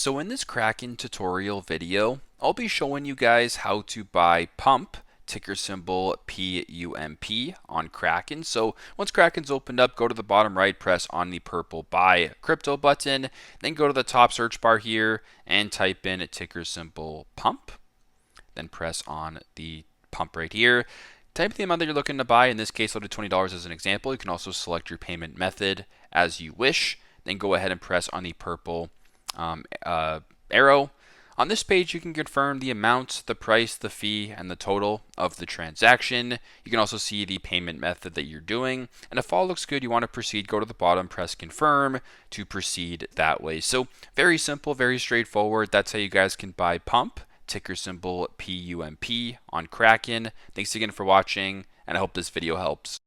So in this Kraken tutorial video, I'll be showing you guys how to buy pump, ticker symbol PUMP on Kraken. So once Kraken's opened up, go to the bottom right, press on the purple buy crypto button, then go to the top search bar here and type in ticker symbol pump. Then press on the pump right here. Type the amount that you're looking to buy. In this case, I'll do $20 as an example. You can also select your payment method as you wish. Then go ahead and press on the purple arrow. On this page, you can confirm the amount, the price, the fee, and the total of the transaction. You can also see the payment method that you're doing. And if all looks good, you want to proceed, go to the bottom, press confirm to proceed that way. So very simple, very straightforward. That's how you guys can buy pump, ticker symbol PUMP on Kraken. Thanks again for watching, and I hope this video helps.